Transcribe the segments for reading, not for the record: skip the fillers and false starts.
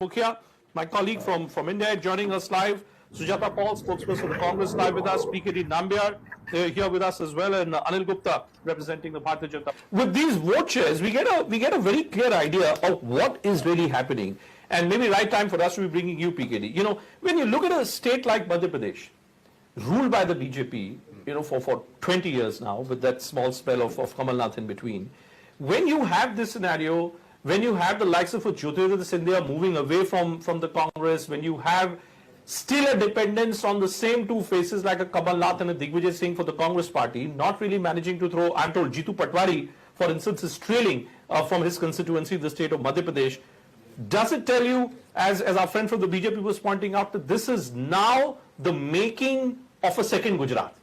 Mukhia, my colleague from India, joining us live. Sujata Paul, spokesperson of the Congress, live with us. PKD Nambiar here with us as well, and Anil Gupta representing the Bharatiya Janata. With these vote shares, we get a very clear idea of what is really happening, and maybe right time for us to be bringing you, PKD. You know, when you look at a state like Madhya Pradesh, ruled by the BJP, you know, for 20 years now, with that small spell of Kamal Nath in between, when you have this scenario, when you have the likes of Jyotirudita Scindia moving away from the Congress, when you have still a dependence on the same two faces like a Kamal Nath and a Digvijay Singh for the Congress party, not really managing to throw, I'm told Jitu Patwari, for instance, is trailing from his constituency, the state of Madhya Pradesh. Does it tell you, as our friend from the BJP was pointing out, that this is now the making of a second Gujarat?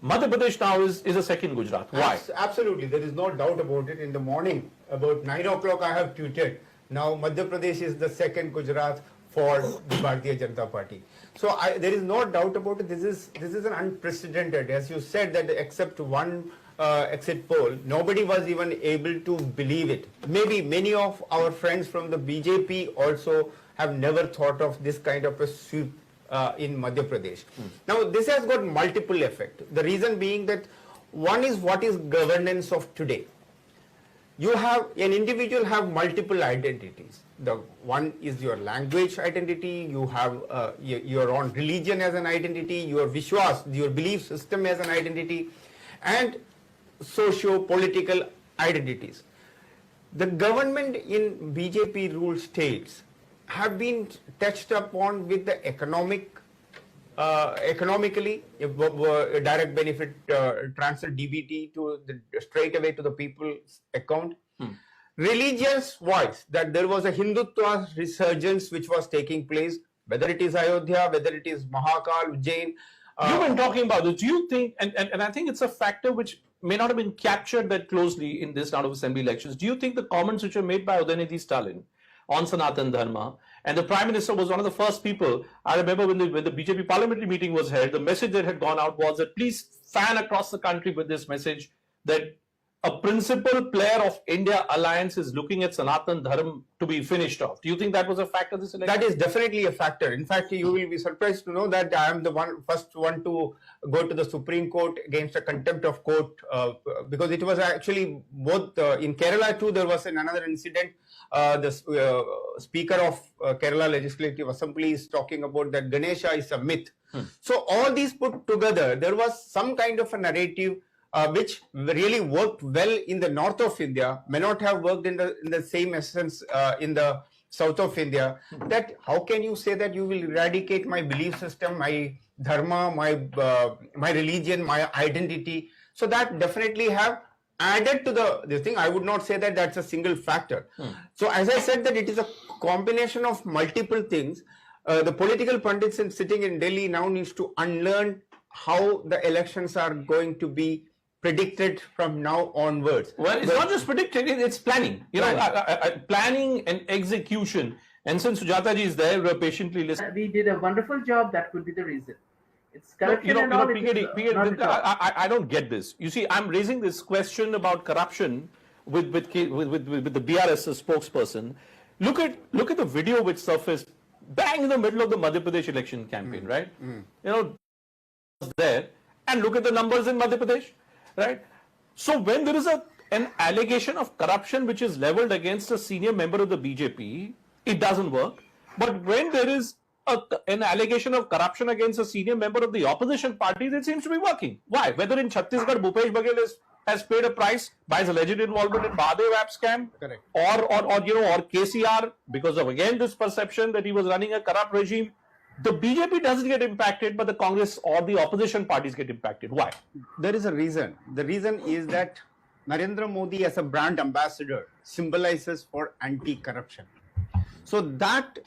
Madhya Pradesh now is a second Gujarat. Why? Absolutely. There is no doubt about it. In the morning, about 9 o'clock, I have tweeted, now Madhya Pradesh is the second Gujarat for the Bharatiya Janata Party. So there is no doubt about it. This is an unprecedented, as you said, that except one exit poll, nobody was even able to believe it. Maybe many of our friends from the BJP also have never thought of this kind of a sweep in Madhya Pradesh. Now, this has got multiple effects. The reason being that one is what is governance of today. You have an individual have multiple identities. The one is your language identity. You have your own religion as an identity. Your vishwas, your belief system as an identity, and socio-political identities. The government in BJP ruled states have been touched upon with the economically direct benefit transfer DBT to straight away to the people's account. Religious wise, that there was a Hindutva resurgence which was taking place, whether it is Ayodhya, whether it is Mahakal, Jain. You've been talking about this. Do you think, and I think it's a factor which may not have been captured that closely in this round of assembly elections, do you think the comments which were made by Udayanidhi Stalin on Sanatan Dharma, and the Prime Minister was one of the first people, I remember when the BJP parliamentary meeting was held, the message that had gone out was that please fan across the country with this message that a principal player of India alliance is looking at Sanatan Dharma to be finished off. Do you think that was a factor this election? That is definitely a factor. In fact, you will be surprised to know that I am the first one to go to the Supreme Court against a contempt of court because it was actually both in Kerala too. There was another incident. The Speaker of Kerala Legislative Assembly is talking about that Ganesha is a myth. So all these put together, there was some kind of a narrative which really worked well in the north of India, may not have worked in the same essence in the south of India. That how can you say that you will eradicate my belief system, my dharma, my religion, my identity? So that definitely have added to this thing. I would not say that that's a single factor. So as I said, that it is a combination of multiple things. The political pundits sitting in Delhi now needs to unlearn how the elections are going to be predicted from now onwards. Well, it's not just predicted, it's planning. You know, planning and execution. And since Sujata ji is there, we're patiently listening. We did a wonderful job. That could be the reason. It's corruption PKD, I don't get this. You see, I'm raising this question about corruption with the BRS spokesperson. Look at the video which surfaced bang in the middle of the Madhya Pradesh election campaign, right? You know, there, and look at the numbers in Madhya Pradesh. Right. So when there is an allegation of corruption which is leveled against a senior member of the BJP, it doesn't work. But when there is an allegation of corruption against a senior member of the opposition parties, it seems to be working. Why? Whether in Chhattisgarh, Bhupesh Baghel has paid a price by his alleged involvement in Mahadev app scam, correct, or KCR because of again this perception that he was running a corrupt regime. The BJP doesn't get impacted, but the Congress or the opposition parties get impacted. Why? There is a reason. The reason is that Narendra Modi as a brand ambassador symbolizes for anti-corruption. So that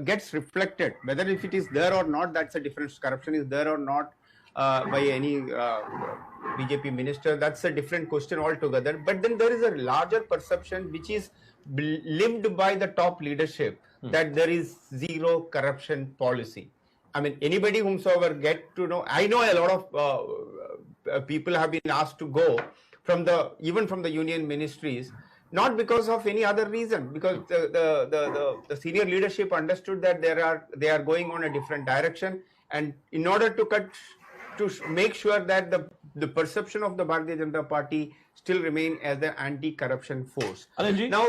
gets reflected, whether if it is there or not, that's a difference. Corruption is there or not by any BJP minister, that's a different question altogether. But then there is a larger perception which is lived by the top leadership that there is zero corruption policy. I mean, anybody whomsoever get to know, I know a lot of people have been asked to go from even from the union ministries. not because of any other reason, because the senior leadership understood that they are going on a different direction, and in order to make sure that the perception of the Bharatiya Janata Party still remain as the anti-corruption force. Anilji? Now,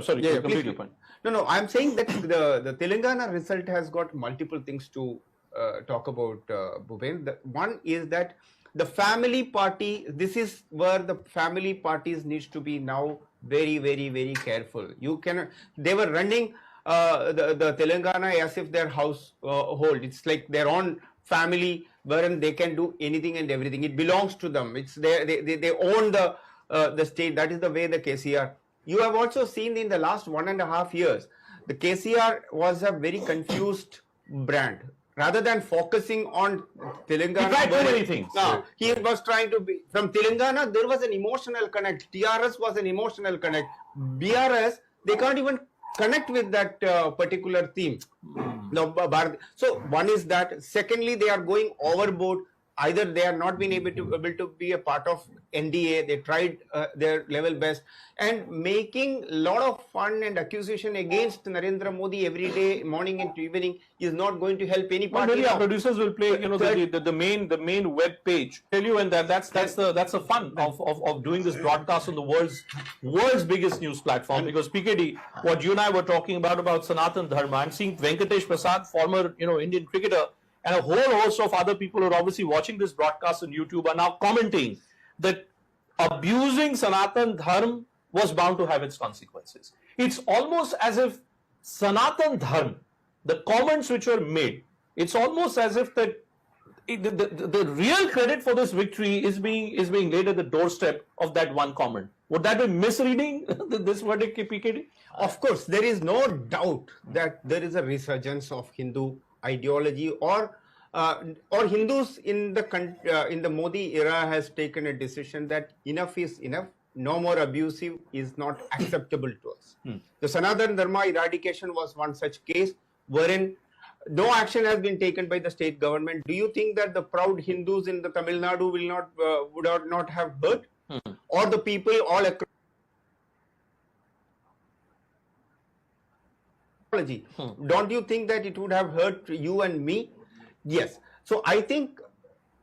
sorry, complete your point. No, I'm saying that the Telangana result has got multiple things to talk about, Bhupen. One is that the family party, this is where the family parties needs to be now very, very, very careful. You cannot, they were running the Telangana as if their household. It's like their own family wherein they can do anything and everything. It belongs to them. It's they own the state. That is the way the KCR. You have also seen in the last 1.5 years, the KCR was a very confused brand. Rather than focusing on Telangana, he tried too many things. He was trying to be from Telangana. There was an emotional connect. TRS was an emotional connect. BRS, they can't even connect with that particular theme. No, so one is that. Secondly, they are going overboard. Either they are not being able to be a part of NDA. They tried their level best, and making a lot of fun and accusation against Narendra Modi every day, morning and evening, is not going to help any party. Maybe our producers will play, the main web page. Tell you, and that's the fun of doing this broadcast on the world's biggest news platform. Because PKD, what you and I were talking about Sanatan Dharma, I'm seeing Venkatesh Prasad, former Indian cricketer, and a whole host of other people who are obviously watching this broadcast on YouTube are now commenting that abusing Sanatan Dharma was bound to have its consequences. It's almost as if Sanatan Dharma, the comments which were made, it's almost as if the real credit for this victory is being laid at the doorstep of that one comment. Would that be misreading this verdict, PKD? Of course, there is no doubt that there is a resurgence of Hindu ideology, or Hindus in the Modi era has taken a decision that enough is enough. No more abusive is not acceptable to us. The Sanatan Dharma eradication was one such case wherein no action has been taken by the state government. Do you think that the proud Hindus in the Tamil Nadu would not have heard, or the people all across? Don't you think that it would have hurt you and me? Yes. So I think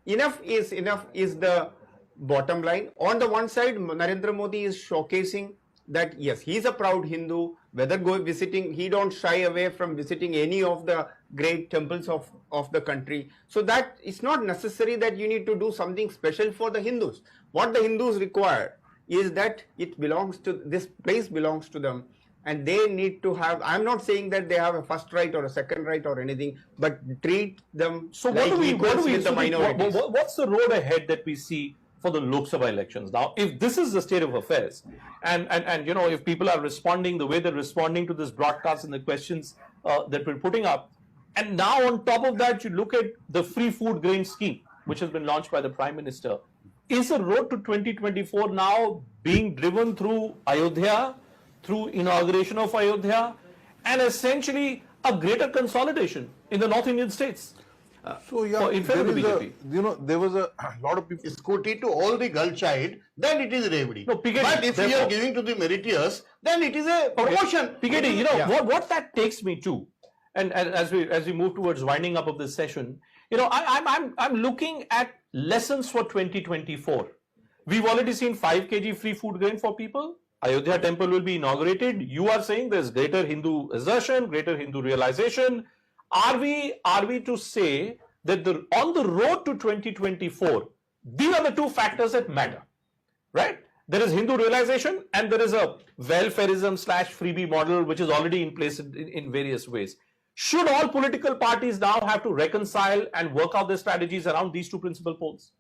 enough is the bottom line. On the one side, Narendra Modi is showcasing that yes, he is a proud Hindu. Whether visiting, he don't shy away from visiting any of the great temples of the country. So that it's not necessary that you need to do something special for the Hindus. What the Hindus require is that this place belongs to them. And they need to have, I'm not saying that they have a first right or a second right or anything, but treat them like equals with the minorities. What's the road ahead that we see for the Lok Sabha elections? Now, if this is the state of affairs, and if people are responding the way they're responding to this broadcast and the questions that we're putting up, and now on top of that, you look at the free food grain scheme, which has been launched by the Prime Minister, is the road to 2024 now being driven through Ayodhya, through inauguration of Ayodhya, and essentially a greater consolidation in the North Indian states? In favor of the BJP. There was a lot of people scooty to all the girl child, then it is remedy. No, PKD, but if we are giving to the meritorious, then it is a promotion. PKD, what that takes me to, and as we move towards winding up of this session, I'm looking at lessons for 2024. We've already seen 5 kg free food grain for people. Ayodhya temple will be inaugurated. You are saying there's greater Hindu assertion, greater Hindu realization. Are we to say that on the road to 2024, these are the two factors that matter, right? There is Hindu realization and there is a welfareism / freebie model which is already in place in various ways. Should all political parties now have to reconcile and work out their strategies around these two principal poles?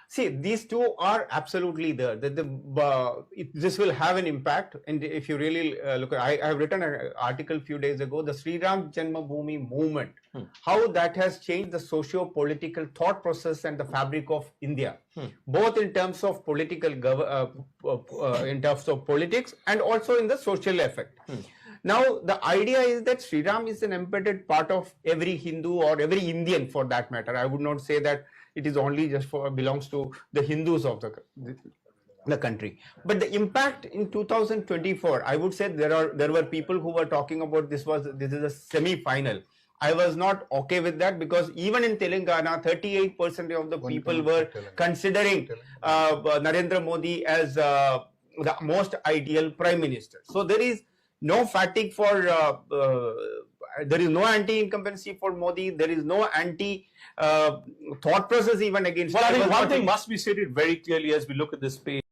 See, these two are absolutely there. This will have an impact. And if you really look at, I have written an article a few days ago, the Sri Ram Janmabhoomi movement, how that has changed the socio-political thought process and the fabric of India, both in terms of political, in terms of politics and also in the social effect. Now, the idea is that Sri Ram is an embedded part of every Hindu or every Indian for that matter. I would not say that it is only just belongs to the Hindus of the the country. But the impact in 2024, I would say there were people who were talking about this is a semi-final. I was not okay with that, because even in Telangana, 38% of the people were considering Narendra Modi as the most ideal prime minister. So there is no fatigue for, there is no anti-incumbency for Modi. There is no thought process even against. Well, I think one thing must be stated very clearly as we look at this page.